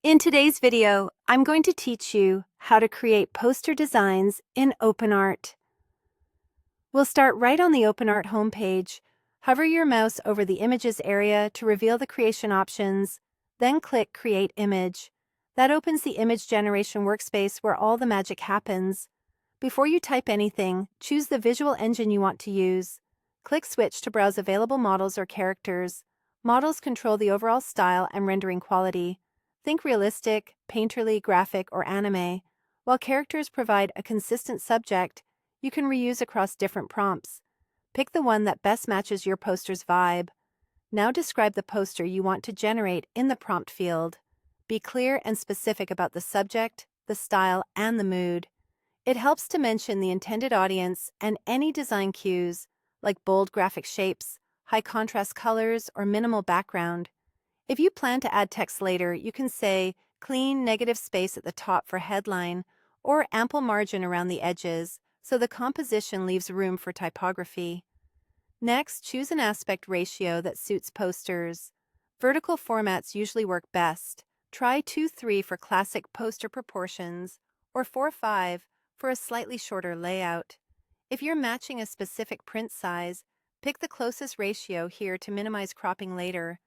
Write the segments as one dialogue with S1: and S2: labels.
S1: In today's video, I'm going to teach you how to create poster designs in OpenArt. We'll start right on the OpenArt homepage. Hover your mouse over the Images area to reveal the creation options, then click Create Image. That opens the image generation workspace where all the magic happens. Before you type anything, choose the visual engine you want to use. Click Switch to browse available models or characters. Models control the overall style and rendering quality. Think realistic, painterly, graphic, or anime. While characters provide a consistent subject, you can reuse across different prompts. Pick the one that best matches your poster's vibe. Now describe the poster you want to generate in the prompt field. Be clear and specific about the subject, the style, and the mood. It helps to mention the intended audience and any design cues, like bold graphic shapes, high contrast colors, or minimal background. If you plan to add text later, you can say clean negative space at the top for headline or ample margin around the edges so the composition leaves room for typography. Next, choose an aspect ratio that suits posters. Vertical formats usually work best. Try 2:3 for classic poster proportions or 4:5 for a slightly shorter layout. If you're matching a specific print size, pick the closest ratio here to minimize cropping later.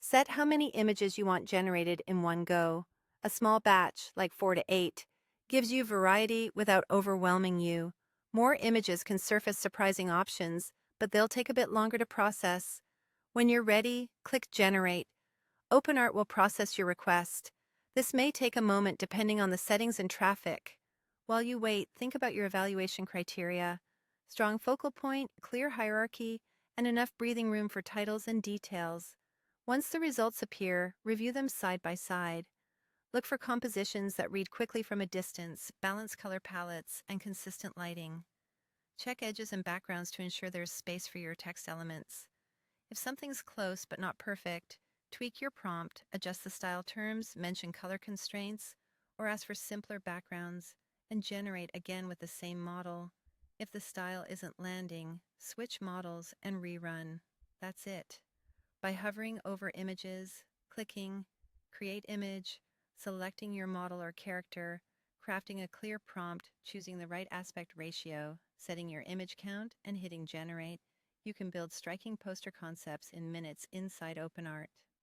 S1: Set how many images you want generated in one go. A small batch, like 4 to 8, gives you variety without overwhelming you. More images can surface surprising options, but they'll take a bit longer to process. When you're ready, click Generate. OpenArt will process your request. This may take a moment depending on the settings and traffic. While you wait, think about your evaluation criteria. Strong focal point, clear hierarchy, and enough breathing room for titles and details. Once the results appear, review them side by side. Look for compositions that read quickly from a distance, balanced color palettes, and consistent lighting. Check edges and backgrounds to ensure there's space for your text elements. If something's close but not perfect, tweak your prompt, adjust the style terms, mention color constraints, or ask for simpler backgrounds, and generate again with the same model. If the style isn't landing, switch models and rerun. That's it. By hovering over images, clicking, Create Image, selecting your model or character, crafting a clear prompt, choosing the right aspect ratio, setting your image count, and hitting Generate, you can build striking poster concepts in minutes inside OpenArt.